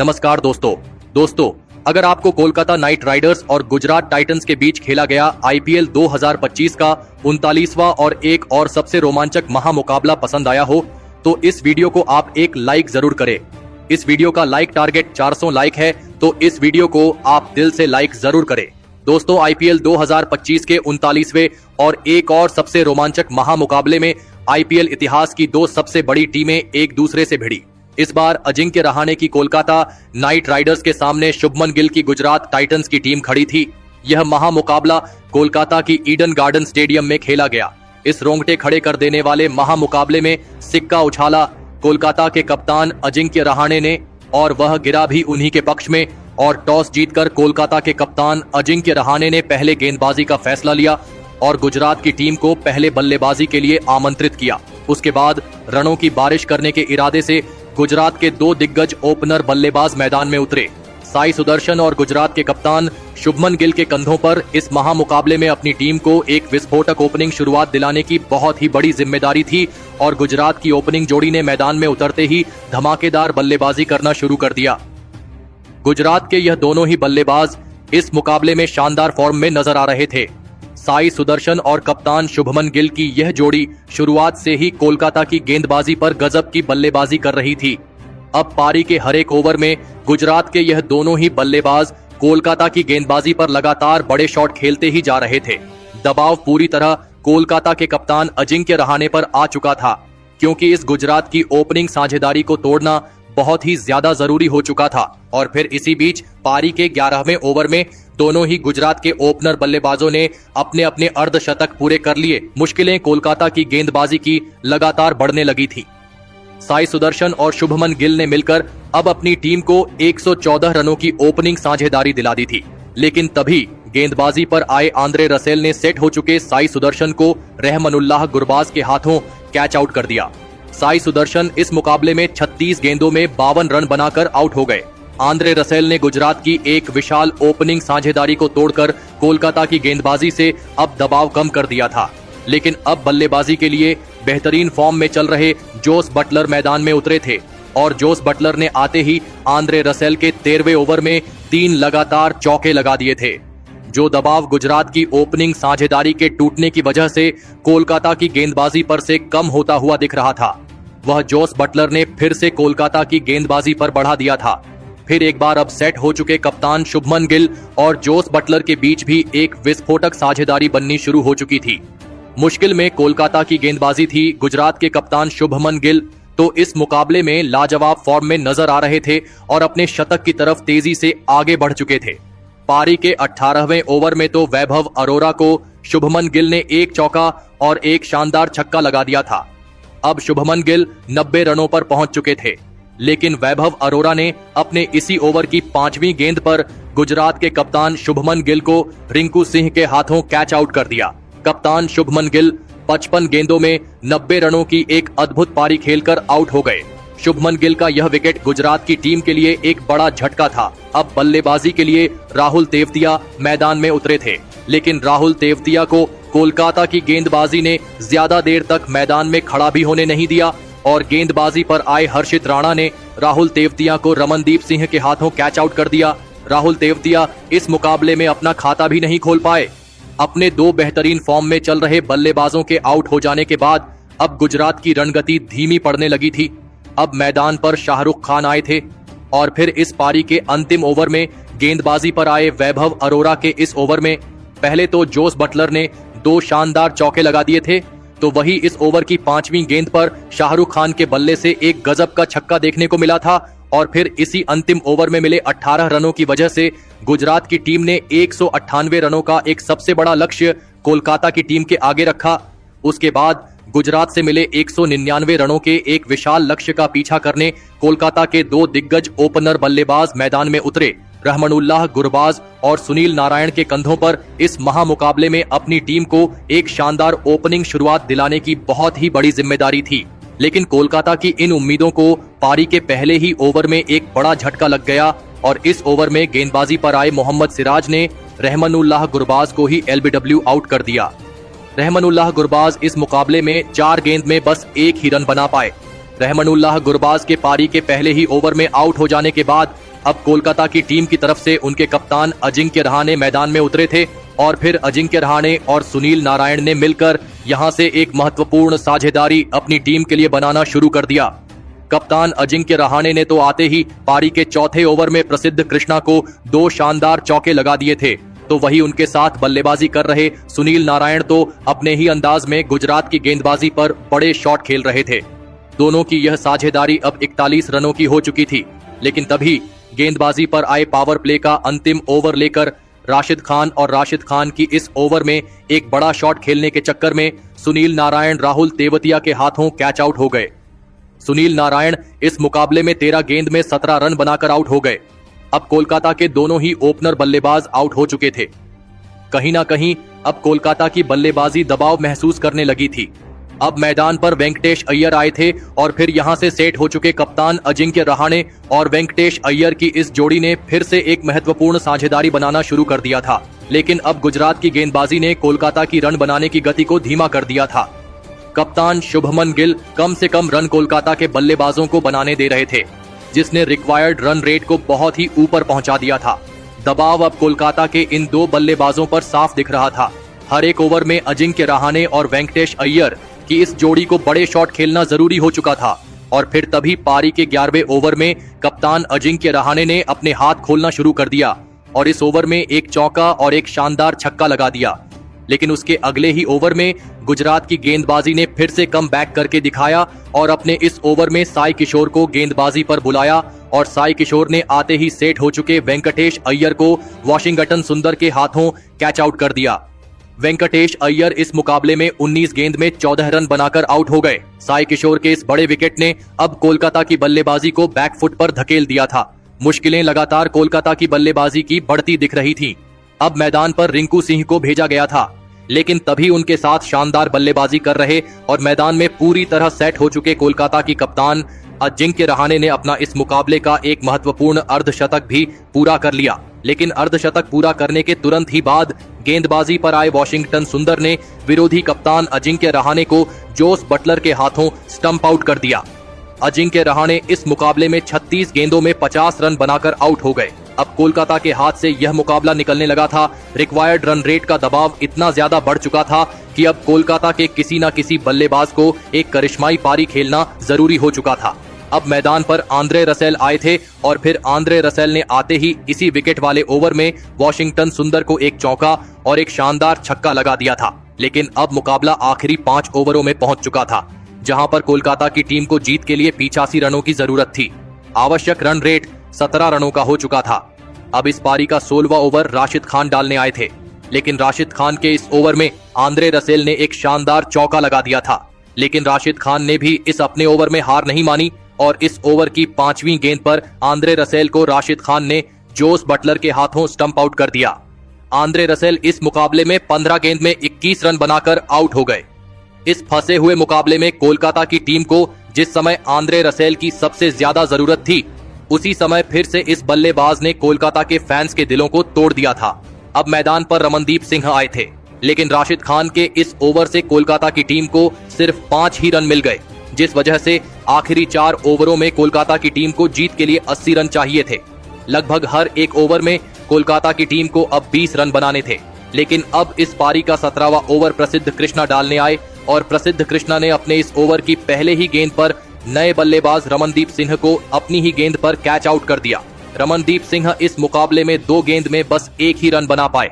नमस्कार दोस्तों, अगर आपको कोलकाता नाइट राइडर्स और गुजरात टाइटंस के बीच खेला गया आईपीएल 2025 का 39वां और एक और सबसे रोमांचक महामुकाबला पसंद आया हो तो इस वीडियो को आप एक लाइक जरूर करें। इस वीडियो का लाइक टारगेट 400 लाइक है, तो इस वीडियो को आप दिल से लाइक जरूर करें। दोस्तों, आईपीएल 2025 के 39वें और एक और सबसे रोमांचक महामुकाबले में आईपीएल इतिहास की दो सबसे बड़ी टीमें एक दूसरे से भिड़ी। इस बार अजिंक्य रहाणे की कोलकाता नाइट राइडर्स के सामने शुभमन गिल की गुजरात टाइटंस की टीम खड़ी थी। यह महामुकाबला कोलकाता की ईडन गार्डन स्टेडियम में खेला गया। इस रोंगटे खड़े कर देने वाले महामुकाबले में सिक्का उछाला कोलकाता के कप्तान अजिंक्य रहाणे ने, और वह गिरा भी उन्हीं के पक्ष में। और टॉस जीतकर कोलकाता के कप्तान अजिंक्य रहाणे ने पहले गेंदबाजी का फैसला लिया और गुजरात की टीम को पहले बल्लेबाजी के लिए आमंत्रित किया। उसके बाद रनों की बारिश करने के इरादे से गुजरात के दो दिग्गज ओपनर बल्लेबाज मैदान में उतरे। साई सुदर्शन और गुजरात के कप्तान शुभमन गिल के कंधों पर इस महामुकाबले में अपनी टीम को एक विस्फोटक ओपनिंग शुरुआत दिलाने की बहुत ही बड़ी जिम्मेदारी थी और गुजरात की ओपनिंग जोड़ी ने मैदान में उतरते ही धमाकेदार बल्लेबाजी करना शुरू कर दिया। गुजरात के यह दोनों ही बल्लेबाज इस मुकाबले में शानदार फॉर्म में नजर आ रहे थे। साई सुदर्शन और कप्तान शुभमन गिल की यह जोड़ी शुरुआत से ही कोलकाता की गेंदबाजी पर गजब की बल्लेबाजी कर रही थी। अब पारी के हर एक ओवर में गुजरात के यह दोनों ही बल्लेबाज कोलकाता की गेंदबाजी पर लगातार बड़े शॉट खेलते ही जा रहे थे। दबाव पूरी तरह कोलकाता के कप्तान अजिंक्य रहाणे पर आ चुका था, क्योंकि इस गुजरात की ओपनिंग साझेदारी को तोड़ना बहुत ही ज्यादा जरूरी हो चुका था। और फिर इसी बीच पारी के 11वें ओवर में दोनों ही गुजरात के ओपनर बल्लेबाजों ने अपने अपने अर्धशतक पूरे कर लिए। मुश्किलें कोलकाता की गेंदबाजी की लगातार बढ़ने लगी थी। साई सुदर्शन और शुभमन गिल ने मिलकर अब अपनी टीम को 114 रनों की ओपनिंग साझेदारी दिला दी थी, लेकिन तभी गेंदबाजी पर आए आंद्रे रसेल ने सेट हो चुके साई सुदर्शन को रहमनुल्लाह गुरबाज के हाथों कैच आउट कर दिया। साई सुदर्शन इस मुकाबले में 36 गेंदों में 52 रन बनाकर आउट हो गए। आंद्रे रसेल ने गुजरात की एक विशाल ओपनिंग साझेदारी को तोड़कर कोलकाता की गेंदबाजी से अब दबाव कम कर दिया था। लेकिन अब बल्लेबाजी के लिए बेहतरीन फॉर्म में चल रहे जोस बटलर मैदान में उतरे थे और जोस बटलर ने आते ही आंद्रे रसेल के 13वें ओवर में 3 लगातार चौके लगा दिए थे। जो दबाव गुजरात की ओपनिंग साझेदारी के टूटने की वजह से कोलकाता की गेंदबाजी पर से कम होता हुआ दिख रहा था, वह जोस बटलर ने फिर से कोलकाता की गेंदबाजी पर बढ़ा दिया था। फिर एक बार अब सेट हो चुके कप्तान शुभमन गिल और जोस बटलर के बीच भी एक विस्फोटक साझेदारी बननी शुरू हो चुकी थी। मुश्किल में कोलकाता की गेंदबाजी थी। गुजरात के कप्तान शुभमन गिल तो इस मुकाबले में लाजवाब फॉर्म में नजर आ रहे थे और अपने शतक की तरफ तेजी से आगे बढ़ चुके थे। पारी के 18वें ओवर में तो वैभव अरोरा को शुभमन गिल ने एक चौका और एक शानदार छक्का लगा दिया था। अब शुभमन गिल 90 रनों पर पहुंच चुके थे, लेकिन वैभव अरोरा ने अपने इसी ओवर की 5वीं गेंद पर गुजरात के कप्तान शुभमन गिल को रिंकू सिंह के हाथों कैच आउट कर दिया। कप्तान शुभमन गिल 55 गेंदों में 90 रनों की एक अद्भुत पारी खेलकर आउट हो गए। शुभमन गिल का यह विकेट गुजरात की टीम के लिए एक बड़ा झटका था। अब बल्लेबाजी के लिए राहुल तेवतिया मैदान में उतरे थे, लेकिन राहुल तेवतिया को कोलकाता की गेंदबाजी ने ज्यादा देर तक मैदान में खड़ा भी होने नहीं दिया और गेंदबाजी पर आए हर्षित राणा ने राहुल तेवतिया को रमनदीप सिंह के हाथों कैच आउट कर दिया। राहुल तेवतिया इस मुकाबले में अपना खाता भी नहीं खोल पाए। अपने दो बेहतरीन फॉर्म में चल रहे बल्लेबाजों के आउट हो जाने के बाद अब गुजरात की रणगति धीमी पड़ने लगी थी। अब मैदान पर शाहरुख खान आए थे और फिर इस पारी के अंतिम ओवर में गेंदबाजी पर आए वैभव अरोरा के इस ओवर में पहले तो जोस बटलर ने 2 शानदार चौके लगा दिए थे, तो वही इस ओवर की 5वीं गेंद पर शाहरुख खान के बल्ले से एक गजब का छक्का देखने को मिला था। और फिर इसी अंतिम ओवर में मिले 18 रनों की वजह से गुजरात की टीम ने 198 रनों का एक सबसे बड़ा लक्ष्य कोलकाता की टीम के आगे रखा। उसके बाद गुजरात से मिले 199 रनों के एक विशाल लक्ष्य का पीछा करने कोलकाता के दो दिग्गज ओपनर बल्लेबाज मैदान में उतरे। रहमनुल्लाह गुरबाज और सुनील नारायण के कंधों पर इस महामुकाबले में अपनी टीम को एक शानदार ओपनिंग शुरुआत दिलाने की बहुत ही बड़ी जिम्मेदारी थी। लेकिन कोलकाता की इन उम्मीदों को पारी के पहले ही ओवर में एक बड़ा झटका लग गया और इस ओवर में गेंदबाजी पर आए मोहम्मद सिराज ने रहमनुल्लाह गुरबाज को ही एलबीडब्ल्यू आउट कर दिया। रहमनुल्लाह गुरबाज इस मुकाबले में 4 गेंद में बस 1 ही रन बना पाए। रहमनुल्लाह गुरबाज के पारी के पहले ही ओवर में आउट हो जाने के बाद अब कोलकाता की टीम की तरफ से उनके कप्तान अजिंक्य रहाणे मैदान में उतरे थे और फिर अजिंक्य रहाणे और सुनील नारायण ने मिलकर यहां से एक महत्वपूर्ण साझेदारी अपनी टीम के लिए बनाना शुरू कर दिया। कप्तान अजिंक्य रहाणे ने तो आते ही पारी के चौथे ओवर में प्रसिद्ध कृष्णा को 2 शानदार चौके लगा दिए थे, तो वही उनके साथ बल्लेबाजी कर रहे सुनील नारायण तो अपने ही अंदाज में गुजरात की गेंदबाजी पर बड़े शॉट खेल रहे थे। दोनों की यह साझेदारी अब 41 रनों की हो चुकी थी, लेकिन तभी गेंदबाजी पर आए पावर प्ले का अंतिम ओवर लेकर राशिद खान की इस ओवर में एक बड़ा शॉट खेलने के चक्कर में सुनील नारायण राहुल तेवतिया के हाथों कैच आउट हो गए। सुनील नारायण इस मुकाबले में 13 गेंद में 17 रन बनाकर आउट हो गए। अब कोलकाता के दोनों ही ओपनर बल्लेबाज आउट हो चुके थे। कहीं ना कहीं अब कोलकाता की बल्लेबाजी दबाव महसूस करने लगी थी। अब मैदान पर वेंकटेश अय्यर आए थे और फिर यहां से सेट हो चुके कप्तान अजिंक्य रहाणे और वेंकटेश अय्यर की इस जोड़ी ने फिर से एक महत्वपूर्ण साझेदारी बनाना शुरू कर दिया था। लेकिन अब गुजरात की गेंदबाजी ने कोलकाता की रन बनाने की गति को धीमा कर दिया था। कप्तान शुभमन गिल कम से कम रन कोलकाता के बल्लेबाजों को बनाने दे रहे थे, जिसने रिक्वायर्ड रन रेट को बहुत ही ऊपर पहुंचा दिया था। दबाव अब कोलकाता के इन 2 बल्लेबाजों पर साफ दिख रहा था। हर एक ओवर में अजिंक्य रहाणे और वेंकटेश अय्यर कि इस जोड़ी को बड़े शॉट खेलना जरूरी हो चुका था। और फिर तभी पारी के 11वें ओवर में कप्तान अजिंक्य रहाणे ने अपने हाथ खोलना शुरू कर दिया और इस ओवर में एक चौका और एक शानदार छक्का लगा दिया। लेकिन उसके अगले ही ओवर में गुजरात की गेंदबाजी ने फिर से कम बैक करके दिखाया और अपने इस ओवर में साई किशोर को गेंदबाजी पर बुलाया और साई किशोर ने आते ही सेट हो चुके वेंकटेश अय्यर को वॉशिंगटन सुंदर के हाथों कैच आउट कर दिया। वेंकटेश अय्यर इस मुकाबले में 19 गेंद में 14 रन बनाकर आउट हो गए। साई किशोर के इस बड़े विकेट ने अब कोलकाता की बल्लेबाजी को बैकफुट पर धकेल दिया था। मुश्किलें लगातार कोलकाता की बल्लेबाजी की बढ़ती दिख रही थीं। अब मैदान पर रिंकू सिंह को भेजा गया था, लेकिन तभी उनके साथ शानदार बल्लेबाजी कर रहे और मैदान में पूरी तरह सेट हो चुके कोलकाता की कप्तान अजिंक्य रहाणे ने अपना इस मुकाबले का एक महत्वपूर्ण अर्धशतक भी पूरा कर लिया। लेकिन अर्धशतक पूरा करने के तुरंत ही बाद गेंदबाजी पर आए वॉशिंगटन सुंदर ने विरोधी कप्तान अजिंक्य रहाणे को जोस बटलर के हाथों स्टंप आउट कर दिया। अजिंक्य रहाणे इस मुकाबले में 36 गेंदों में 50 रन बनाकर आउट हो गए। अब कोलकाता के हाथ से यह मुकाबला निकलने लगा था। रिक्वायर्ड रन रेट का दबाव इतना ज्यादा बढ़ चुका था कि अब कोलकाता के किसी न किसी बल्लेबाज को एक करिश्माई पारी खेलना जरूरी हो चुका था। अब मैदान पर आंद्रे रसेल आए थे और फिर आंद्रे रसेल ने आते ही इसी विकेट वाले ओवर में वॉशिंगटन सुंदर को एक चौका और एक शानदार छक्का लगा दिया था। लेकिन अब मुकाबला आखिरी 5 ओवरों में पहुंच चुका था, जहां पर कोलकाता की टीम को जीत के लिए 85 रनों की जरूरत थी। आवश्यक रन रेट 17 रनों का हो चुका था। अब इस पारी का 16वां ओवर राशिद खान डालने आए थे, लेकिन राशिद खान के इस ओवर में आंद्रे रसेल ने एक शानदार चौका लगा दिया था। लेकिन राशिद खान ने भी इस अपने ओवर में हार नहीं मानी और इस ओवर की 5वीं गेंद पर आंद्रे रसेल को राशिद खान ने जोस बटलर के हाथों स्टंप आउट कर दिया। आंद्रे रसेल इस मुकाबले में 15 गेंद में 21 रन बनाकर आउट हो गए। इस फंसे हुए मुकाबले में कोलकाता की टीम को जिस समय आंद्रे रसेल की सबसे ज्यादा जरूरत थी, उसी समय फिर से इस बल्लेबाज ने कोलकाता के फैंस के दिलों को तोड़ दिया था। अब मैदान पर रमनदीप सिंह आए थे, लेकिन राशिद खान के इस ओवर से कोलकाता की टीम को सिर्फ 5 ही रन मिल गए, जिस वजह से आखिरी 4 ओवरों में कोलकाता की टीम को जीत के लिए 80 रन चाहिए थे। लगभग हर एक ओवर में कोलकाता की टीम को अब 20 रन बनाने थे। लेकिन अब इस पारी का 17वां ओवर प्रसिद्ध कृष्णा डालने आए और प्रसिद्ध कृष्णा ने अपने इस ओवर की पहले ही गेंद पर नए बल्लेबाज रमनदीप सिंह को अपनी ही गेंद पर कैच आउट कर दिया। रमनदीप सिंह इस मुकाबले में 2 गेंद में बस 1 ही रन बना पाए।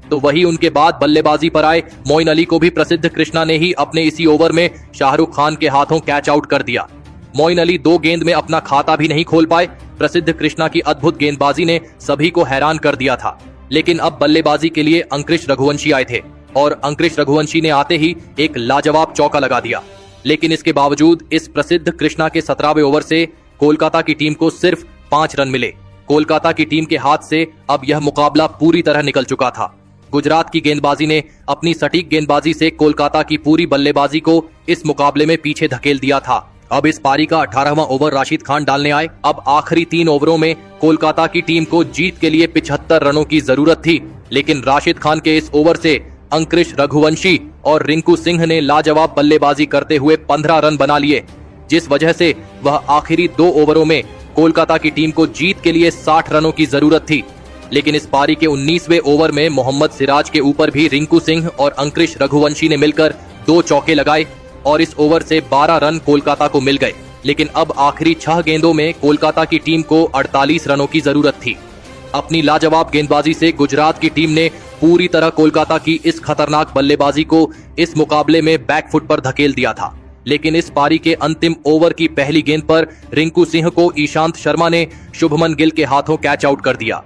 तो वही उनके बाद बल्लेबाजी पर आए मोइन अली को भी प्रसिद्ध कृष्णा ने ही अपने इसी ओवर में शाहरुख खान के हाथों कैच आउट कर दिया। मोइन अली 2 गेंद में अपना खाता भी नहीं खोल पाए। प्रसिद्ध कृष्णा की अद्भुत गेंदबाजी ने सभी को हैरान कर दिया था। लेकिन अब बल्लेबाजी के लिए अंकृश रघुवंशी आए थे और अंकृश रघुवंशी ने आते ही एक लाजवाब चौका लगा दिया। लेकिन इसके बावजूद इस प्रसिद्ध कृष्णा के 17वें ओवर से कोलकाता की टीम को सिर्फ 5 रन मिले। कोलकाता की टीम के हाथ से अब यह मुकाबला पूरी तरह निकल चुका था। गुजरात की गेंदबाजी ने अपनी सटीक गेंदबाजी से कोलकाता की पूरी बल्लेबाजी को इस मुकाबले में पीछे धकेल दिया था। अब इस पारी का 18वां ओवर राशिद खान डालने आए। अब आखिरी 3 ओवरों में कोलकाता की टीम को जीत के लिए 75 रनों की जरूरत थी, लेकिन राशिद खान के इस ओवर से अंकृश रघुवंशी और रिंकू सिंह ने लाजवाब बल्लेबाजी करते हुए 15 रन बना लिए, जिस वजह से वह आखिरी 2 ओवरों में कोलकाता की टीम को जीत के लिए 60 रनों की जरूरत थी। लेकिन इस पारी के 19वें ओवर में मोहम्मद सिराज के ऊपर भी रिंकू सिंह और अंकुश रघुवंशी ने मिलकर 2 चौके लगाए और इस ओवर से 12 रन कोलकाता को मिल गए। लेकिन अब आखिरी 6 गेंदों में कोलकाता की टीम को 48 रनों की जरूरत थी। अपनी लाजवाब गेंदबाजी से गुजरात की टीम ने पूरी तरह कोलकाता की इस खतरनाक बल्लेबाजी को इस मुकाबले में बैकफुट पर धकेल दिया था। लेकिन इस पारी के अंतिम ओवर की पहली गेंद पर रिंकू सिंह को ईशांत शर्मा ने शुभमन गिल के हाथों कैच आउट कर दिया।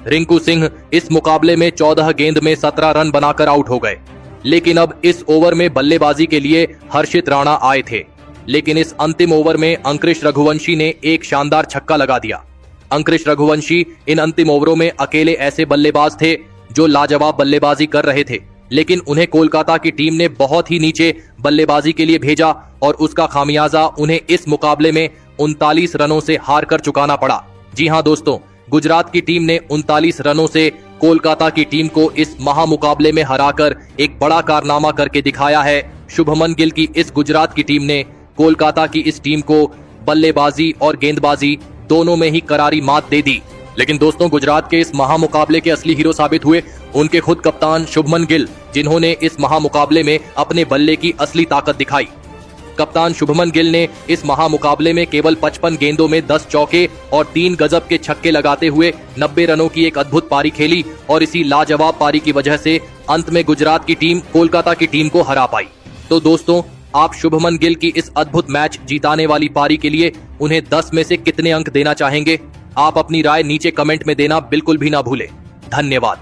रिंकू सिंह इस मुकाबले में 14 गेंद में 17 रन बनाकर आउट हो गए। लेकिन अब इस ओवर में बल्लेबाजी के लिए हर्षित राणा आए थे। लेकिन इस अंतिम ओवर में अंकुश रघुवंशी ने एक शानदार छक्का लगा दिया। अंकुश रघुवंशी इन अंतिम ओवरों में अकेले ऐसे बल्लेबाज थे जो लाजवाब बल्लेबाजी कर रहे थे, लेकिन उन्हें कोलकाता की टीम ने बहुत ही नीचे बल्लेबाजी के लिए भेजा और उसका खामियाजा उन्हें इस मुकाबले में 39 रनों से हार कर चुकाना पड़ा। जी हां दोस्तों, गुजरात की टीम ने 39 रनों से कोलकाता की टीम को इस महामुकाबले में हराकर एक बड़ा कारनामा करके दिखाया है। शुभमन गिल की इस गुजरात की टीम ने कोलकाता की इस टीम को बल्लेबाजी और गेंदबाजी दोनों में ही करारी मात दे दी। लेकिन दोस्तों, गुजरात के इस महामुकाबले के असली हीरो साबित हुए उनके खुद कप्तान शुभमन गिल, जिन्होंने इस महामुकाबले में अपने बल्ले की असली ताकत दिखाई। कप्तान शुभमन गिल ने इस महामुकाबले में केवल 55 गेंदों में 10 चौके और 3 गजब के छक्के लगाते हुए 90 रनों की एक अद्भुत पारी खेली और इसी लाजवाब पारी की वजह से अंत में गुजरात की टीम कोलकाता की टीम को हरा पाई। तो दोस्तों, आप शुभमन गिल की इस अद्भुत मैच जीताने वाली पारी के लिए उन्हें 10 में से कितने अंक देना चाहेंगे? आप अपनी राय नीचे कमेंट में देना बिल्कुल भी ना भूलें। धन्यवाद।